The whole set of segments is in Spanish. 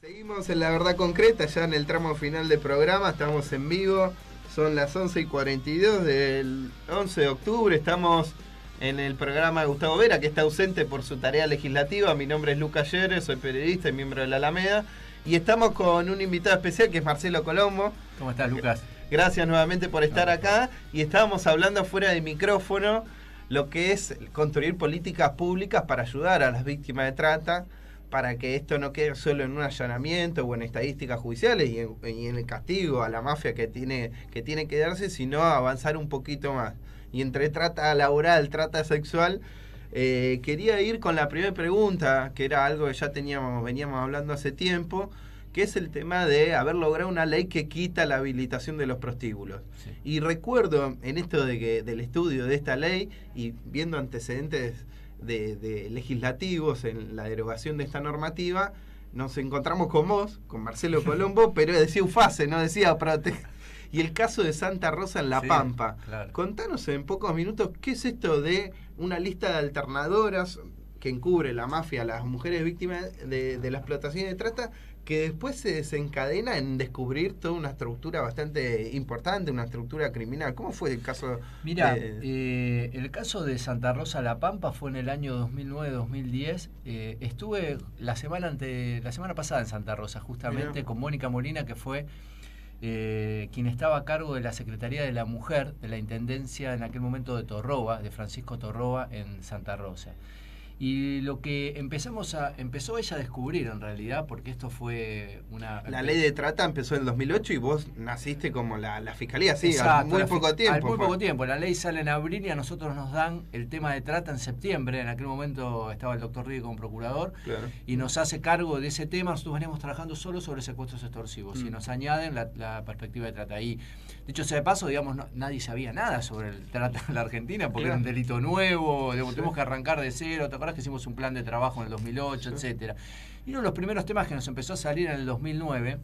Seguimos en La Verdad Concreta, ya en el tramo final del programa, estamos en vivo, son las 11:42 del 11 de octubre, estamos en el programa de Gustavo Vera, que está ausente por su tarea legislativa. Mi nombre es Lucas Yeres, soy periodista y miembro de la Alameda, y estamos con un invitado especial que es Marcelo Colombo. ¿Cómo estás, Lucas? Gracias nuevamente por estar acá, y estábamos hablando fuera de micrófono lo que es construir políticas públicas para ayudar a las víctimas de trata, para que esto no quede solo en un allanamiento o en estadísticas judiciales y en el castigo a la mafia que tiene que darse, sino avanzar un poquito más. Y entre trata laboral, trata sexual, quería ir con la primera pregunta, que era algo que ya veníamos hablando hace tiempo, que es el tema de haber logrado una ley que quita la habilitación de los prostíbulos. Sí. Y recuerdo en esto del estudio de esta ley y viendo antecedentes de legislativos en la derogación de esta normativa, nos encontramos con vos, con Marcelo Colombo, pero decía UFACE, no decía PROTE. Y el caso de Santa Rosa en La Pampa. Claro. Contanos en pocos minutos qué es esto de una lista de alternadoras que encubre la mafia a las mujeres víctimas de la explotación y de trata, que después se desencadena en descubrir toda una estructura bastante importante, una estructura criminal. ¿Cómo fue el caso? Mira, el caso de Santa Rosa La Pampa fue en el año 2009-2010. Estuve la semana pasada en Santa Rosa, justamente con Mónica Molina, que fue quien estaba a cargo de la Secretaría de la Mujer, de la Intendencia en aquel momento de Torroba, de Francisco Torroba, en Santa Rosa. Y lo que empezó ella a descubrir en realidad, porque esto fue La ley de trata empezó en el 2008 y vos naciste como la fiscalía, sí, exacto, al muy poco tiempo. Al muy poco tiempo, la ley sale en abril y a nosotros nos dan el tema de trata en septiembre. En aquel momento estaba el doctor Ríos como procurador, claro, y nos hace cargo de ese tema. Nosotros veníamos trabajando solo sobre secuestros extorsivos y nos añaden la perspectiva de trata. Y dicho sea de paso, digamos, nadie sabía nada sobre el trata en la Argentina porque era un delito nuevo, tuvimos que arrancar de cero. ¿Te acuerdas que hicimos un plan de trabajo en el 2008, etcétera? Y uno de los primeros temas que nos empezó a salir en el 2009,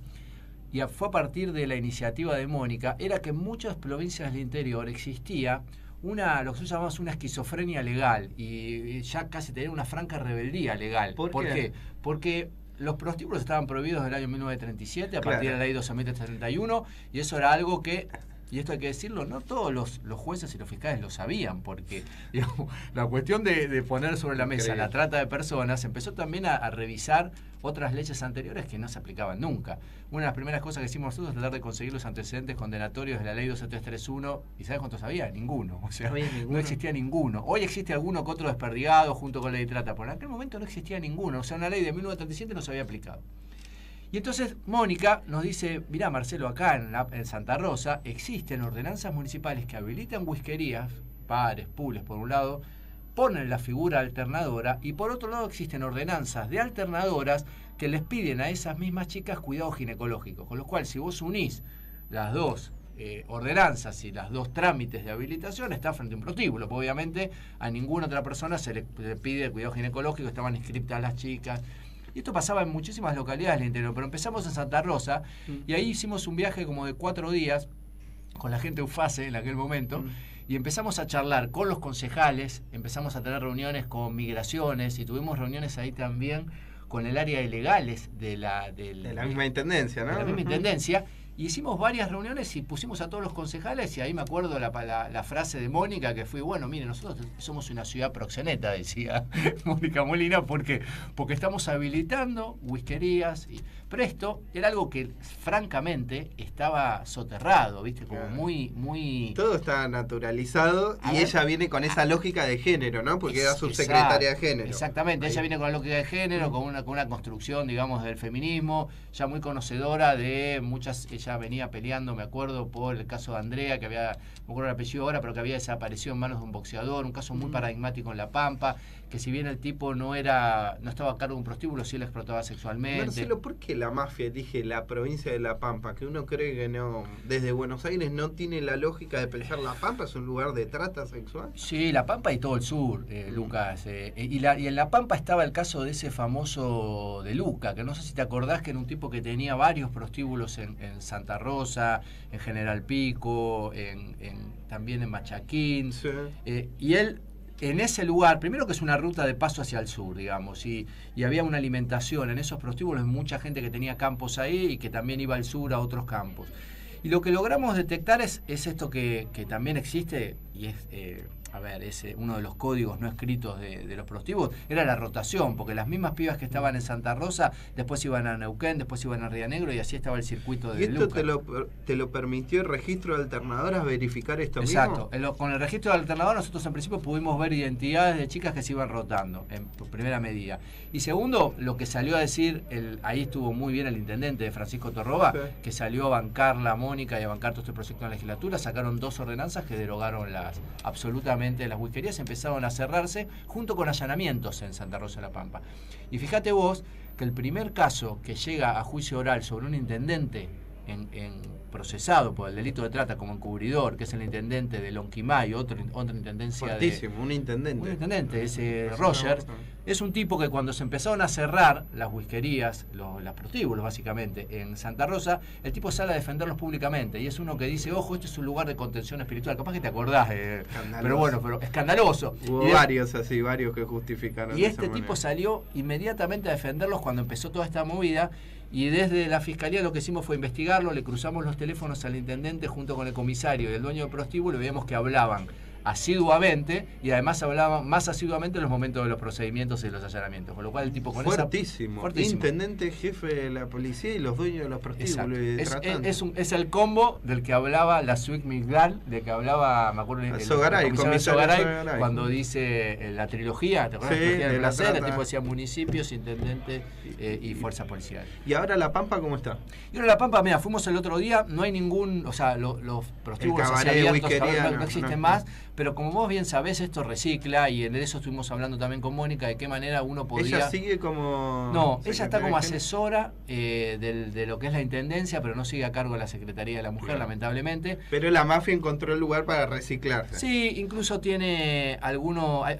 y fue a partir de la iniciativa de Mónica, era que en muchas provincias del interior existía lo que nosotros llamamos una esquizofrenia legal, y ya casi tenía una franca rebeldía legal. ¿Por qué? Porque los prostíbulos estaban prohibidos en el año 1937, a partir de la ley 12.331, y eso era algo que... Y esto hay que decirlo, no todos los jueces y los fiscales lo sabían, porque digamos, la cuestión de poner sobre la mesa la trata de personas empezó también a revisar otras leyes anteriores que no se aplicaban nunca. Una de las primeras cosas que hicimos nosotros es tratar de conseguir los antecedentes condenatorios de la ley 12331, y ¿sabes cuántos había? Ninguno. O sea, no existía ninguno. Hoy existe alguno que otro desperdigado junto con la ley de trata, pero en aquel momento no existía ninguno. O sea, una ley de 1937 no se había aplicado. Y entonces Mónica nos dice, mirá, Marcelo, acá en Santa Rosa existen ordenanzas municipales que habilitan whiskerías, bares, pools por un lado, ponen la figura alternadora, y por otro lado existen ordenanzas de alternadoras que les piden a esas mismas chicas cuidado ginecológico, con lo cual si vos unís las dos ordenanzas y las dos trámites de habilitación, está frente a un prostíbulo, porque obviamente a ninguna otra persona se le pide cuidado ginecológico, estaban inscriptas las chicas. Y esto pasaba en muchísimas localidades del interior, pero empezamos en Santa Rosa y ahí hicimos un viaje como de 4 días con la gente de UFACE en aquel momento y empezamos a charlar con los concejales, empezamos a tener reuniones con migraciones y tuvimos reuniones ahí también con el área de legales de la misma intendencia, ¿no? De la misma intendencia. Y hicimos varias reuniones y pusimos a todos los concejales, y ahí me acuerdo la frase de Mónica, que fue, bueno, mire, nosotros somos una ciudad proxeneta, decía Mónica Molina, porque estamos habilitando whiskerías. Pero esto era algo que francamente estaba soterrado, ¿viste? Como muy... Todo está naturalizado y ella viene con esa lógica de género, ¿no? Porque era subsecretaria de género. Exactamente, ella viene con la lógica de género, con una construcción, digamos, del feminismo, ya muy conocedora de muchas... Ella venía peleando, me acuerdo, por el caso de Andrea, que había, me acuerdo el apellido ahora, pero que había desaparecido en manos de un boxeador, un caso muy paradigmático en La Pampa, que si bien el tipo no estaba a cargo de un prostíbulo, sí lo explotaba sexualmente. Marcelo, ¿por qué la mafia elige la provincia de La Pampa? Que uno cree que no, desde Buenos Aires no tiene la lógica de pensar La Pampa es un lugar de trata sexual. Sí, La Pampa y todo el sur, Lucas. Y en La Pampa estaba el caso de ese famoso de Luca, que no sé si te acordás, que era un tipo que tenía varios prostíbulos en Santa Rosa, en General Pico, también en Machaquín. Sí. Y él en ese lugar, primero que es una ruta de paso hacia el sur, digamos, y había una alimentación en esos prostíbulos, mucha gente que tenía campos ahí y que también iba al sur a otros campos. Y lo que logramos detectar es esto que también existe, y es uno de los códigos no escritos de los prostíbulos, era la rotación, porque las mismas pibas que estaban en Santa Rosa, después iban a Neuquén, después iban a Río Negro, y así estaba el circuito de Luca. ¿Y esto te lo permitió el registro de alternadoras verificar esto mismo? Exacto. Con el registro de alternadoras nosotros en principio pudimos ver identidades de chicas que se iban rotando, en primera medida. Y segundo, lo que salió a decir, ahí estuvo muy bien el intendente de Francisco Torroba, sí, que salió a bancar la Mónica y a bancar todo este proyecto en la legislatura, sacaron 2 ordenanzas que derogaron absolutamente las whiskerías, empezaron a cerrarse junto con allanamientos en Santa Rosa de la Pampa. Y fíjate vos que el primer caso que llega a juicio oral sobre un intendente procesado por el delito de trata como encubridor, que es el intendente de Lonquimay, otra intendencia. Fuertísimo, un intendente, ese Rogers, es un tipo que cuando se empezaron a cerrar las whiskerías, los prostíbulos básicamente, en Santa Rosa, el tipo sale a defenderlos públicamente, y es uno que dice, ojo, este es un lugar de contención espiritual, capaz que te acordás, pero escandaloso. Hubo varios que justificaron. Y este tipo salió inmediatamente a defenderlos cuando empezó toda esta movida. Y desde la Fiscalía lo que hicimos fue investigarlo, le cruzamos los teléfonos al intendente junto con el comisario y el dueño del prostíbulo, y veíamos que hablaban asiduamente, y además hablaban más asiduamente en los momentos de los procedimientos y los allanamientos, con lo cual el tipo con fuertísimo. Intendente, jefe de la policía y los dueños de los prostíbulos. Es el combo del que hablaba la Suic Migral, de que hablaba, me acuerdo, el comisario Sogaray, cuando dice la trilogía, ¿te acuerdas? Sí, la trilogía del placer, el tipo decía municipios, intendente y fuerza policial. ¿Y ahora La Pampa cómo está? Y ahora La Pampa, mira, fuimos el otro día, no hay ningún, o sea, los prostíbulos abiertos no existen más, pero como vos bien sabés, esto recicla, y en eso estuvimos hablando también con Mónica, de qué manera uno podía... ¿Ella sigue como...? No, ella está como asesora de lo que es la intendencia, pero no sigue a cargo de la Secretaría de la Mujer, lamentablemente. Pero la mafia encontró el lugar para reciclarse. Sí, incluso tiene hay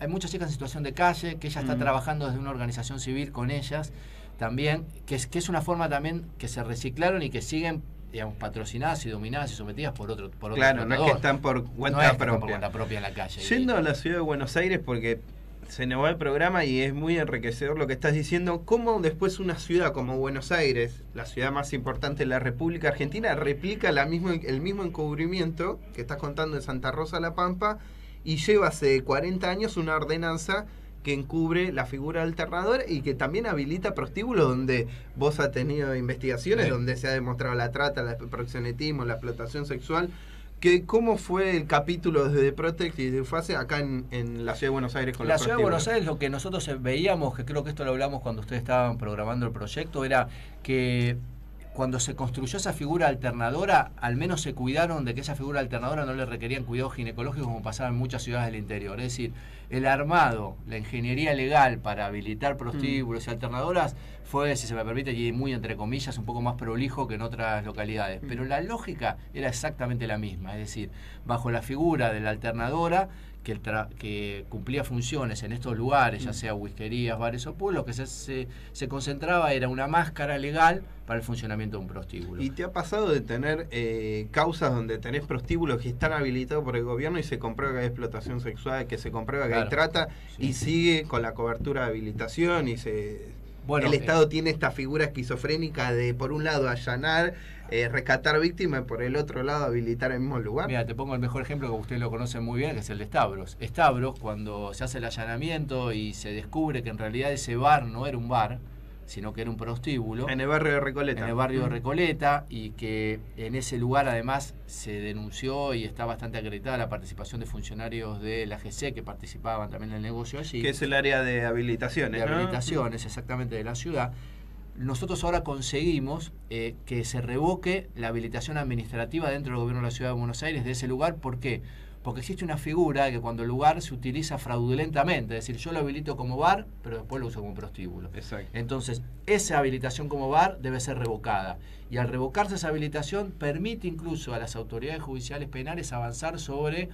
muchas chicas en situación de calle, que ella está trabajando desde una organización civil con ellas, también, que es una forma también que se reciclaron y que siguen, digamos, patrocinadas y dominadas y sometidas por otro claro, no es que están por cuenta propia en la calle. Yendo a la ciudad de Buenos Aires, porque se nos va el programa y es muy enriquecedor lo que estás diciendo, cómo después una ciudad como Buenos Aires, la ciudad más importante de la República Argentina, replica el mismo encubrimiento que estás contando en Santa Rosa de la Pampa, y lleva hace 40 años una ordenanza que encubre la figura alternadora y que también habilita prostíbulos donde vos has tenido investigaciones, donde se ha demostrado la trata, el proxenetismo, la explotación sexual. ¿Cómo fue el capítulo desde Protect y de Fase acá en la Ciudad de Buenos Aires con la Ciudad de Buenos Aires? Lo que nosotros veíamos, que creo que esto lo hablamos cuando ustedes estaban programando el proyecto, era que cuando se construyó esa figura alternadora, al menos se cuidaron de que esa figura alternadora no le requerían cuidados ginecológicos como pasaba en muchas ciudades del interior. Es decir, el armado, la ingeniería legal para habilitar prostíbulos y alternadoras fue, si se me permite, y muy entre comillas, un poco más prolijo que en otras localidades. Pero la lógica era exactamente la misma. Es decir, bajo la figura de la alternadora, que cumplía funciones en estos lugares, ya sea whiskerías, bares o pueblos, lo que se concentraba era una máscara legal para el funcionamiento de un prostíbulo. ¿Y te ha pasado de tener causas donde tenés prostíbulos que están habilitados por el gobierno y se comprueba que hay explotación sexual, que se comprueba que hay trata, y sigue con la cobertura de habilitación y el Estado tiene esta figura esquizofrénica de, por un lado, allanar, rescatar víctimas, por el otro lado habilitar el mismo lugar? Mira, te pongo el mejor ejemplo que ustedes lo conocen muy bien, que es el de Stavros. Stavros, cuando se hace el allanamiento y se descubre que en realidad ese bar no era un bar, sino que era un prostíbulo. En el barrio de Recoleta. En el barrio de Recoleta, y que en ese lugar además se denunció y está bastante acreditada la participación de funcionarios de la AGC que participaban también en el negocio allí. Que es el área de habilitaciones. De habilitaciones, exactamente, de la ciudad. Nosotros ahora conseguimos que se revoque la habilitación administrativa dentro del gobierno de la Ciudad de Buenos Aires de ese lugar. ¿Por qué? Porque existe una figura que cuando el lugar se utiliza fraudulentamente, es decir, yo lo habilito como bar, pero después lo uso como prostíbulo. Exacto. Entonces, esa habilitación como bar debe ser revocada. Y al revocarse esa habilitación, permite incluso a las autoridades judiciales penales avanzar sobre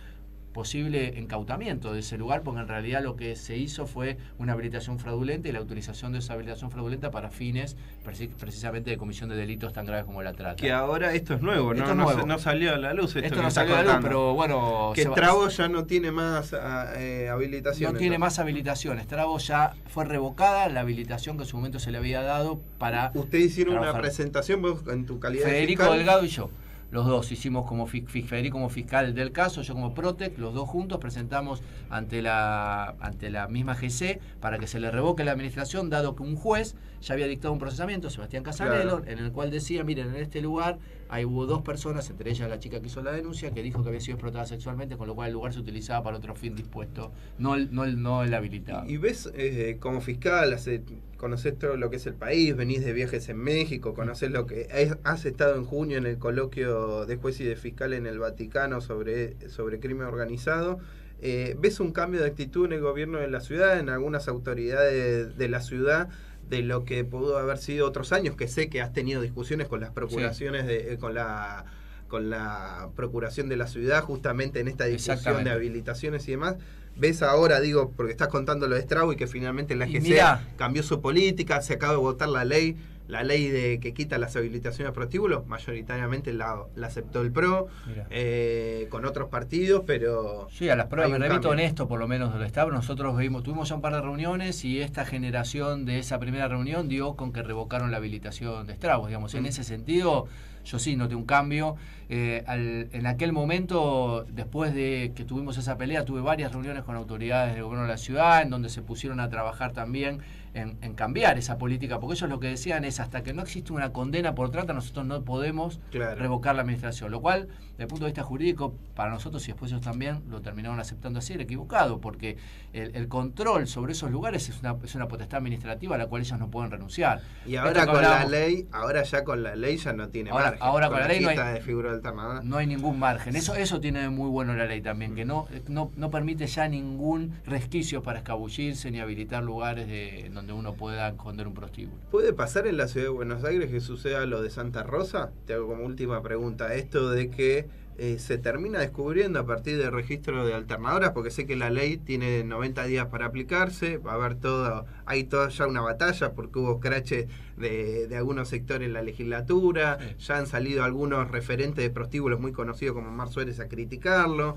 posible encautamiento de ese lugar, porque en realidad lo que se hizo fue una habilitación fraudulenta y la utilización de esa habilitación fraudulenta para fines precisamente de comisión de delitos tan graves como la trata. Que ahora esto es nuevo, esto es nuevo. No salió a la luz. Esto no salió a la luz, pero bueno... Que Strabo ya no tiene más habilitación. No tiene más habilitación. Strabo ya fue revocada la habilitación que en su momento se le había dado para... Ustedes hicieron una presentación, vos en tu calidad Federico de fiscal. Delgado y yo. Los dos hicimos Federico como fiscal del caso, yo como Protec, los dos juntos presentamos ante la misma GC para que se le revoque la administración, dado que un juez ya había dictado un procesamiento, Sebastián Casanelo, en el cual decía, miren, en este lugar hubo 2 personas, entre ellas la chica que hizo la denuncia, que dijo que había sido explotada sexualmente, con lo cual el lugar se utilizaba para otro fin dispuesto, no el habilitado. Y ves, como fiscal, conocés todo lo que es el país, venís de viajes en México, conocés lo que... Has estado en junio en el coloquio de juez y de fiscal en el Vaticano sobre crimen organizado. ¿Ves un cambio de actitud en el gobierno de la ciudad, en algunas autoridades de la ciudad, de lo que pudo haber sido otros años? Que sé que has tenido discusiones con las procuraciones, sí, con la procuración de la ciudad, justamente en esta discusión de habilitaciones y demás. ¿Ves ahora, digo, porque estás contando lo de Strabo y que finalmente la GC cambió su política, se acaba de votar la ley de que quita las habilitaciones a prostíbulos, mayoritariamente la aceptó el PRO, con otros partidos, pero... Sí, a las pruebas me remito en esto, por lo menos de lo Strabo. Nosotros tuvimos ya un par de reuniones y esta generación de esa primera reunión dio con que revocaron la habilitación de Strabo, digamos. En ese sentido, yo sí noté un cambio. En aquel momento, después de que tuvimos esa pelea, tuve varias reuniones con autoridades del gobierno de la ciudad, en donde se pusieron a trabajar también en cambiar esa política, porque ellos lo que decían es, hasta que no existe una condena por trata, nosotros no podemos revocar la administración, lo cual, desde el punto de vista jurídico, para nosotros y después ellos también lo terminaron aceptando así, era equivocado, porque el control sobre esos lugares es una potestad administrativa a la cual ellos no pueden renunciar. Y ahora con la ley, ya con la ley ya no tiene margen. Ahora con la ley no hay ningún margen. Eso tiene de muy bueno la ley también, que no permite ya ningún resquicio para escabullirse ni habilitar lugares donde uno pueda esconder un prostíbulo. ¿Puede pasar en la ciudad de Buenos Aires que suceda lo de Santa Rosa? Te hago como última pregunta, esto de que se termina descubriendo a partir del registro de alternadoras, porque sé que la ley tiene 90 días para aplicarse, va a haber hay toda ya una batalla porque hubo scratches de algunos sectores en la legislatura, ya han salido algunos referentes de prostíbulos muy conocidos como Mar Suárez a criticarlo.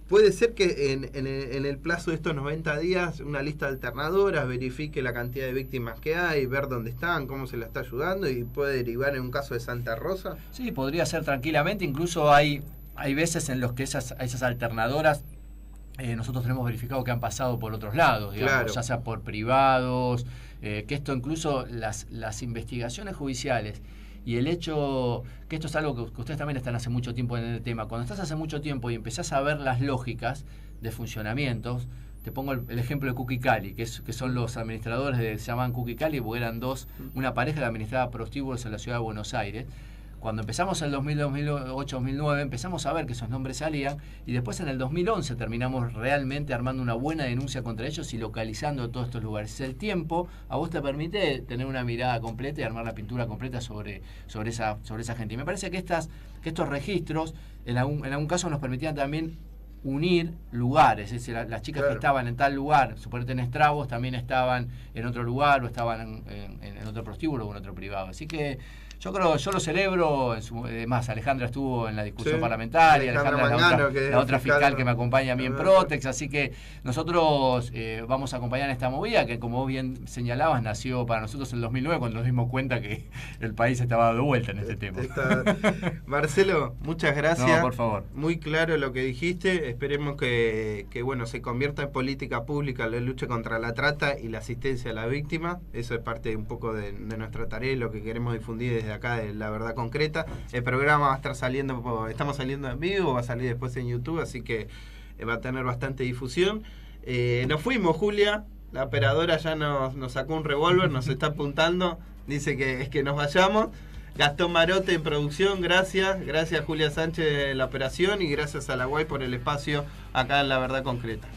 Puede ser que en el plazo de estos 90 días una lista de alternadoras verifique la cantidad de víctimas que hay, ver dónde están, cómo se la está ayudando, y puede derivar en un caso de Santa Rosa. Sí, podría ser tranquilamente. Incluso hay veces en los que esas alternadoras nosotros tenemos verificado que han pasado por otros lados, digamos, ya sea por privados, que esto incluso las investigaciones judiciales y el hecho, que esto es algo que ustedes también están hace mucho tiempo en el tema, cuando estás hace mucho tiempo y empezás a ver las lógicas de funcionamientos, te pongo el ejemplo de Cuqui Cali, que son los administradores se llaman Cuqui Cali porque eran una pareja que administraba prostíbulos en la ciudad de Buenos Aires. Cuando empezamos en el 2008-2009 empezamos a ver que esos nombres salían y después en el 2011 terminamos realmente armando una buena denuncia contra ellos y localizando todos estos lugares. El tiempo a vos te permite tener una mirada completa y armar la pintura completa sobre esa gente. Y me parece que estos registros en algún caso nos permitían también unir lugares, es decir, las chicas que estaban en tal lugar, suponete en Estrabos, también estaban en otro lugar o estaban en otro prostíbulo o en otro privado. Así que yo lo celebro. Además, Alejandra estuvo en la discusión parlamentaria, Alejandra es la otra fiscal que me acompaña a mí en Protex, así que nosotros vamos a acompañar en esta movida que, como vos bien señalabas, nació para nosotros en el 2009 cuando nos dimos cuenta que el país estaba de vuelta en este tema. Marcelo, muchas gracias. No, por favor. Muy claro lo que dijiste. Esperemos que se convierta en política pública la lucha contra la trata y la asistencia a la víctima. Eso es parte un poco de nuestra tarea y lo que queremos difundir desde acá de La Verdad Concreta. El programa va a estar estamos saliendo en vivo, va a salir después en YouTube, así que va a tener bastante difusión. Nos fuimos, Julia, la operadora ya nos sacó un revólver, nos está apuntando, dice que nos vayamos. Gastón Marote en producción, gracias Julia Sánchez de la operación y gracias a la UAI por el espacio acá en La Verdad Concreta.